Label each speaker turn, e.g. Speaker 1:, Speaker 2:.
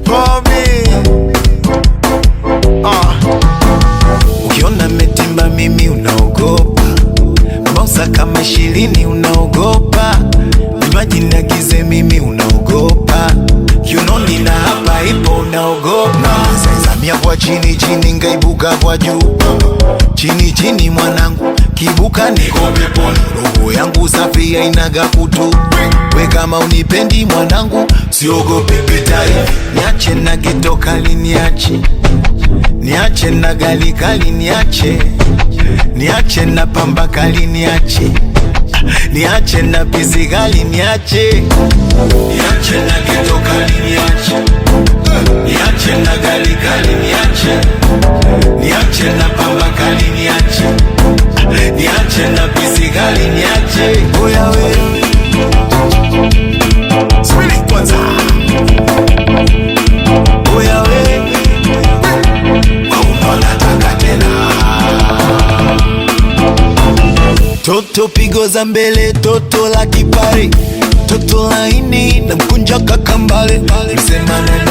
Speaker 1: Pomi. Ukiona metimba mimi unaogopa, mausa kama 20 unaogopa, vinywaji nagize mimi unaogopa, kiunoni na hapa ipo unaogopa. Zamia kwa chini chini ngaibuka kwa juu, chini chini mwanangu kibuka niko peponi, roho yangu safi hainaga kutu. We kama unipendi mwanangu siogope pita hivi, niache na geto kali niache, niache na gali kali niache, niache na pamba kali niache, niache na pisi kali niache, niache na geto kali niache, niache na gali kali niache, niache na pamba kali niache, niache na pisi kali niache. Oya we Spirit kwanza. Oya we unataka tena. Toto pigo za mbele, toto la kipari, toto laini na mkunja kakambale, msema na